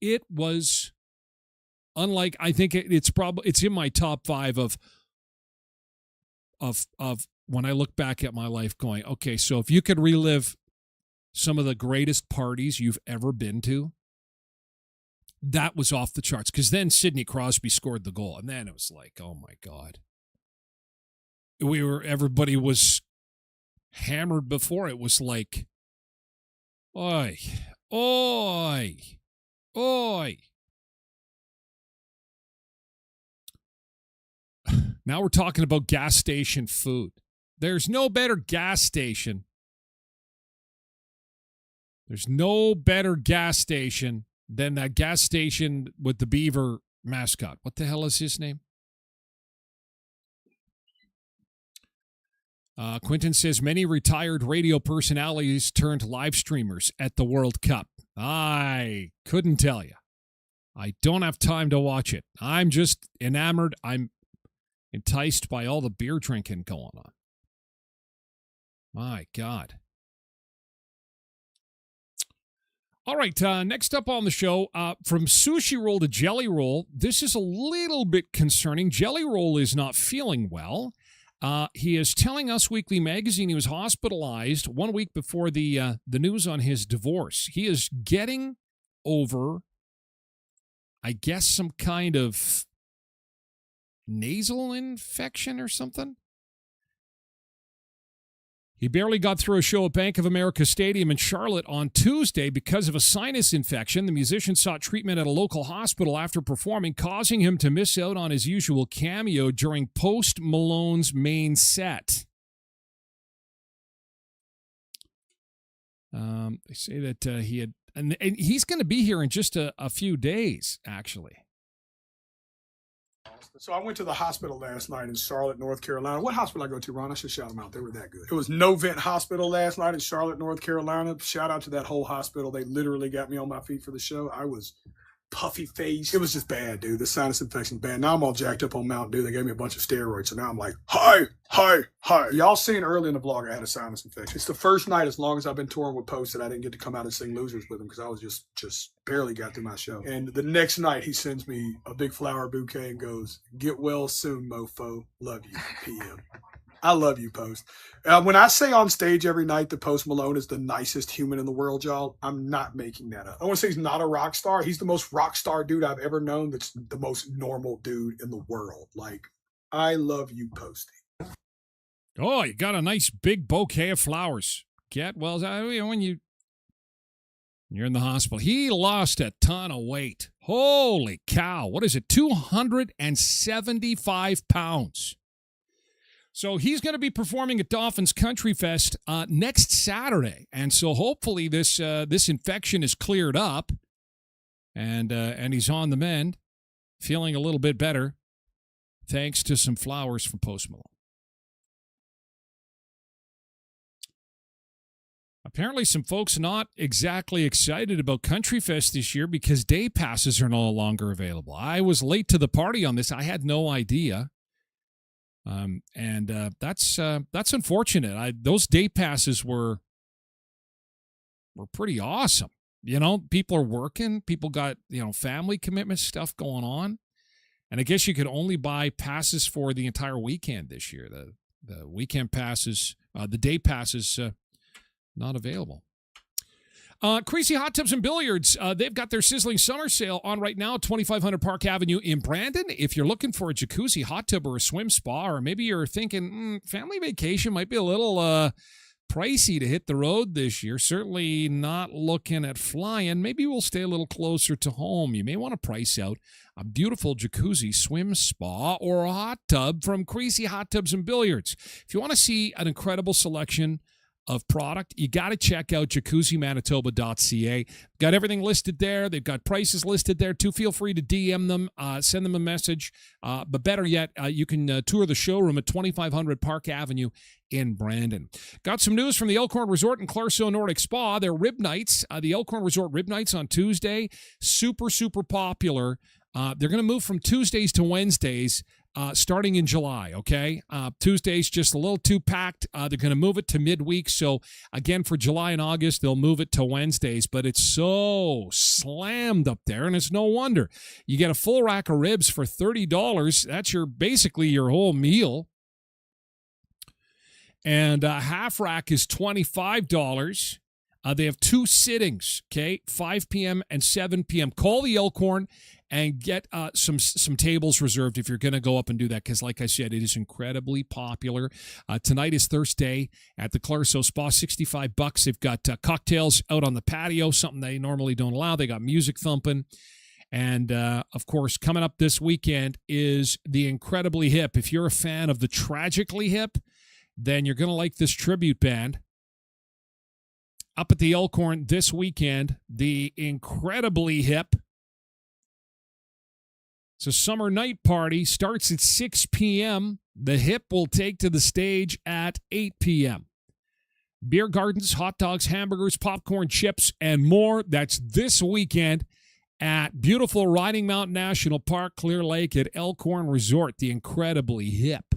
unlike, I think it's in my top 5 of when I look back at my life going, okay, so if you could relive some of the greatest parties you've ever been to, that was off the charts. Because then Sidney Crosby scored the goal, and then it was like, oh my God. Everybody was hammered before. It was like, oi, oi, oi. Now we're talking about gas station food. There's no better gas station. There's no better gas station than that gas station with the beaver mascot. What the hell is his name? Quentin says many retired radio personalities turned live streamers at the World Cup. I couldn't tell you. I don't have time to watch it. I'm just enamored. I'm enticed by all the beer drinking going on. My God. All right, next up on the show, from sushi roll to jelly roll, this is a little bit concerning. Jelly roll is not feeling well. He is telling Us Weekly Magazine he was hospitalized 1 week before the news on his divorce. He is getting over, I guess, some kind of nasal infection or something. He barely got through a show at Bank of America Stadium in Charlotte on Tuesday because of a sinus infection. The musician sought treatment at a local hospital after performing, causing him to miss out on his usual cameo during Post Malone's main set. They say that he had, and he's going to be here in just a few days, actually. So I went to the hospital last night in Charlotte, North Carolina. What hospital I go to, Ron? I should shout them out. They were that good. It was No Vent Hospital last night in Charlotte, North Carolina. Shout out to that whole hospital. They literally got me on my feet for the show. I was puffy face. It was just bad, dude. The sinus infection bad. Now I'm all jacked up on Mountain Dew. They gave me a bunch of steroids. So now I'm like, hi. Y'all seen early in the vlog I had a sinus infection. It's the first night as long as I've been touring with Post that I didn't get to come out and sing Losers with him because I was just barely got through my show. And the next night he sends me a big flower bouquet and goes, get well soon, mofo. Love you, PM. I love you, Post. When I say on stage every night that Post Malone is the nicest human in the world, y'all, I'm not making that up. I want to say he's not a rock star. He's the most rock star dude I've ever known that's the most normal dude in the world. Like, I love you, Posty. Oh, you got a nice big bouquet of flowers. When you're in the hospital. He lost a ton of weight. Holy cow. What is it? 275 pounds. So he's going to be performing at Dolphins Country Fest next Saturday, and so hopefully this infection is cleared up, and he's on the mend, feeling a little bit better, thanks to some flowers from Post Malone. Apparently, some folks not exactly excited about Country Fest this year because day passes are no longer available. I was late to the party on this; I had no idea. That's unfortunate. Those day passes were pretty awesome. You know, people are working, people got, family commitments, stuff going on. And I guess you could only buy passes for the entire weekend this year. The weekend passes, the day passes, not available. Crazy Hot Tubs and Billiards, they've got their sizzling summer sale on right now, 2500 Park Avenue in Brandon. If you're looking for a jacuzzi, hot tub, or a swim spa, or maybe you're thinking family vacation might be a little pricey to hit the road this year, certainly not looking at flying, maybe we'll stay a little closer to home. You may want to price out a beautiful jacuzzi, swim spa, or a hot tub from Crazy Hot Tubs and Billiards. If you want to see an incredible selection of product, you got to check out jacuzzimanitoba.ca. Got everything listed there. They've got prices listed there too. Feel free to DM them, send them a message. But better yet, you can tour the showroom at 2500 Park Avenue in Brandon. Got some news from the Elkhorn Resort and Clarso Nordic Spa. Their rib nights, the Elkhorn Resort rib nights on Tuesday, super, super popular. They're going to move from Tuesdays to Wednesdays starting in July, okay? Tuesdays just a little too packed. They're going to move it to midweek. So, again, for July and August, they'll move it to Wednesdays. But it's so slammed up there, and it's no wonder. You get a full rack of ribs for $30. That's basically your whole meal. And a half rack is $25. They have 2 sittings, okay, 5 p.m. and 7 p.m. Call the Elkhorn and get some tables reserved if you're going to go up and do that, because like I said, it is incredibly popular. Tonight is Thursday at the Clarso Spa, $65. They've got cocktails out on the patio, something they normally don't allow. They got music thumping. And, of course, coming up this weekend is the Incredibly Hip. If you're a fan of the Tragically Hip, then you're going to like this tribute band. Up at the Elkhorn this weekend, the Incredibly Hip. It's a summer night party. Starts at 6 p.m. The Hip will take to the stage at 8 p.m. Beer gardens, hot dogs, hamburgers, popcorn, chips, and more. That's this weekend at beautiful Riding Mountain National Park, Clear Lake at Elkhorn Resort, the Incredibly Hip.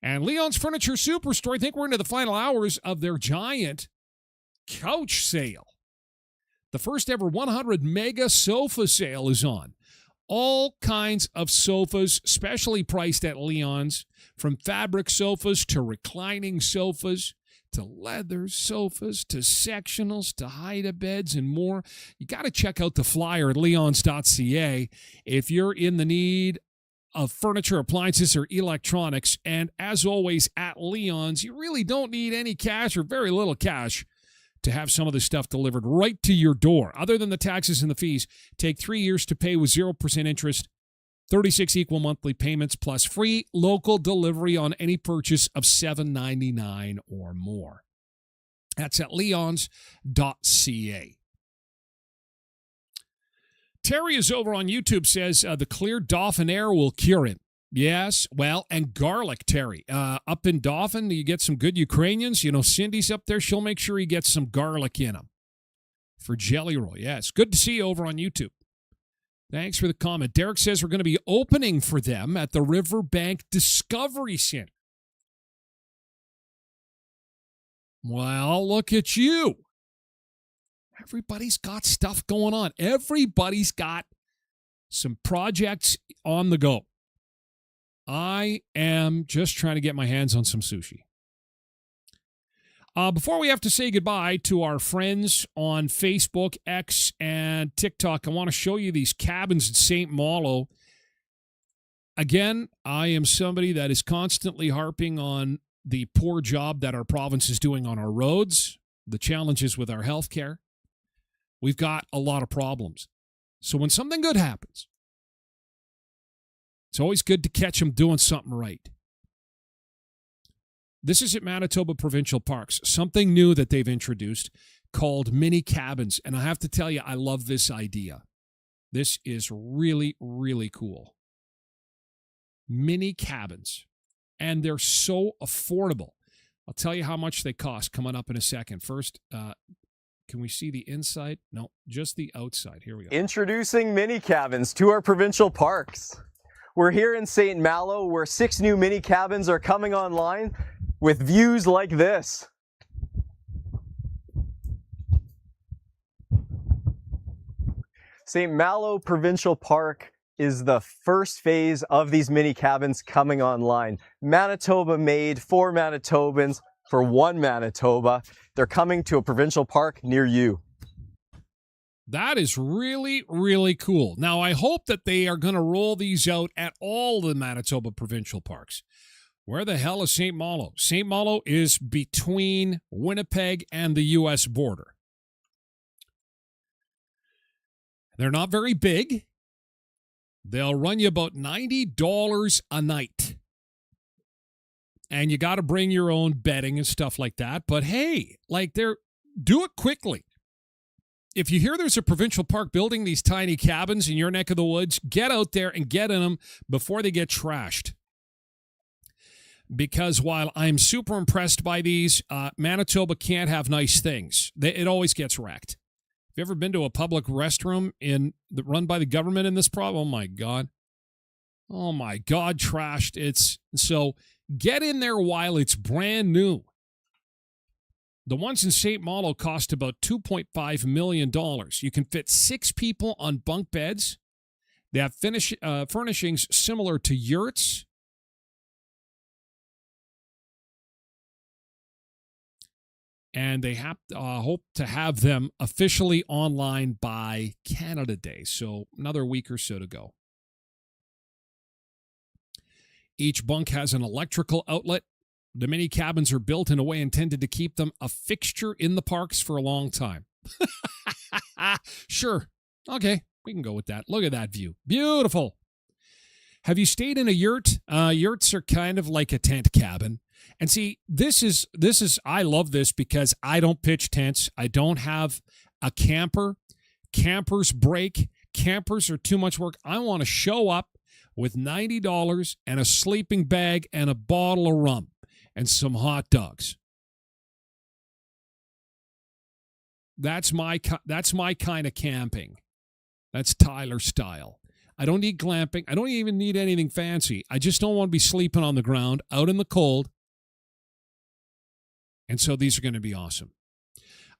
And Leon's Furniture Superstore, I think we're into the final hours of their giant couch sale. The first ever 100 mega sofa sale is on. All kinds of sofas, specially priced at Leon's, from fabric sofas to reclining sofas to leather sofas to sectionals to hide-a-beds and more. You got to check out the flyer at leons.ca if you're in the need of furniture, appliances, or electronics. And as always, at Leon's, you really don't need any cash or very little cash to have some of this stuff delivered right to your door. Other than the taxes and the fees, take 3 years to pay with 0% interest, 36 equal monthly payments, plus free local delivery on any purchase of $7.99 or more. That's at leons.ca. Terry is over on YouTube, says the clear Dauphin air will cure it. Yes, well, and garlic, Terry. Up in Dauphin, you get some good Ukrainians. You know, Cindy's up there. She'll make sure he gets some garlic in him for jelly roll. Yeah, it's good to see you over on YouTube. Thanks for the comment. Derek says we're going to be opening for them at the Riverbank Discovery Center. Well, look at you. Everybody's got stuff going on. Everybody's got some projects on the go. I am just trying to get my hands on some sushi. Before we have to say goodbye to our friends on Facebook, X, and TikTok, I want to show you these cabins in St. Malo. Again, I am somebody that is constantly harping on the poor job that our province is doing on our roads, the challenges with our health care. We've got a lot of problems. So when something good happens, it's always good to catch them doing something right. This is at Manitoba Provincial Parks, something new that they've introduced called mini cabins. And I have to tell you, I love this idea. This is really, really cool. Mini cabins. And they're so affordable. I'll tell you how much they cost coming up in a second. First, can we see the inside? No, just the outside. Here we go. Introducing mini cabins to our provincial parks. We're here in St. Malo, where 6 new mini cabins are coming online with views like this. St. Malo Provincial Park is the first phase of these mini cabins coming online. Manitoba made for Manitobans, for one Manitoba. They're coming to a provincial park near you. That is really, really cool. Now, I hope that they are going to roll these out at all the Manitoba provincial parks. Where the hell is St. Malo? St. Malo is between Winnipeg and the U.S. border. They're not very big. They'll run you about $90 a night. And you got to bring your own bedding and stuff like that. But hey, do it quickly. If you hear there's a provincial park building these tiny cabins in your neck of the woods, get out there and get in them before they get trashed. Because while I'm super impressed by these, Manitoba can't have nice things. It always gets wrecked. Have you ever been to a public restroom run by the government in this problem? Oh, my God. Oh, my God, trashed. So get in there while it's brand new. The ones in St. Malo cost about $2.5 million. You can fit 6 people on bunk beds. They have furnishings similar to yurts. And they hope to have them officially online by Canada Day. So another week or so to go. Each bunk has an electrical outlet. The mini cabins are built in a way intended to keep them a fixture in the parks for a long time. Sure. Okay, we can go with that. Look at that view. Beautiful. Have you stayed in a yurt? Yurts are kind of like a tent cabin. And see, I love this because I don't pitch tents. I don't have a camper. Campers break. Campers are too much work. I want to show up with $90 and a sleeping bag and a bottle of rum and some hot dogs. That's my kind of camping. That's Tyler style. I don't need glamping. I don't even need anything fancy. I just don't want to be sleeping on the ground out in the cold. And so these are going to be awesome.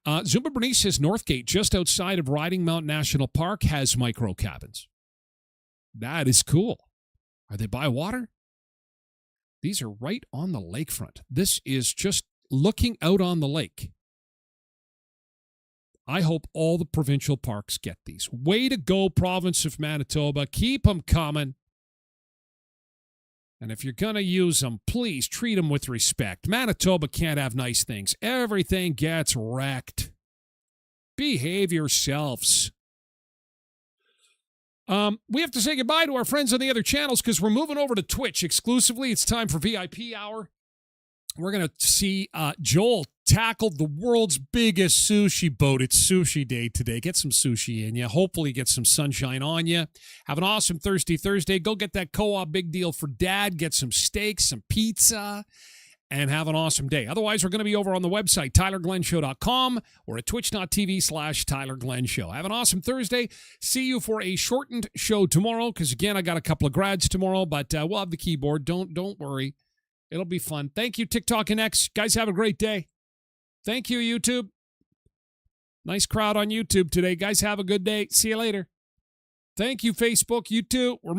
Zumba Bernice says Northgate, just outside of Riding Mountain National Park, has micro cabins. That is cool. Are they by water? These are right on the lakefront. This is just looking out on the lake. I hope all the provincial parks get these. Way to go, province of Manitoba. Keep them coming. And if you're going to use them, please treat them with respect. Manitoba can't have nice things. Everything gets wrecked. Behave yourselves. We have to say goodbye to our friends on the other channels because we're moving over to Twitch exclusively. It's time for VIP Hour. We're going to see Joel tackle the world's biggest sushi boat. It's sushi day today. Get some sushi in you. Hopefully get some sunshine on you. Have an awesome Thursday. Go get that Co-op big deal for Dad. Get some steak, some pizza, and have an awesome day. Otherwise, we're going to be over on the website, tylerglenshow.com or at twitch.tv/tylerglenshow. Have an awesome Thursday. See you for a shortened show tomorrow because, again, I got a couple of grads tomorrow, but we'll have the keyboard. Don't worry. It'll be fun. Thank you, TikTok and X. Guys, have a great day. Thank you, YouTube. Nice crowd on YouTube today. Guys, have a good day. See you later. Thank you, Facebook. You too. We're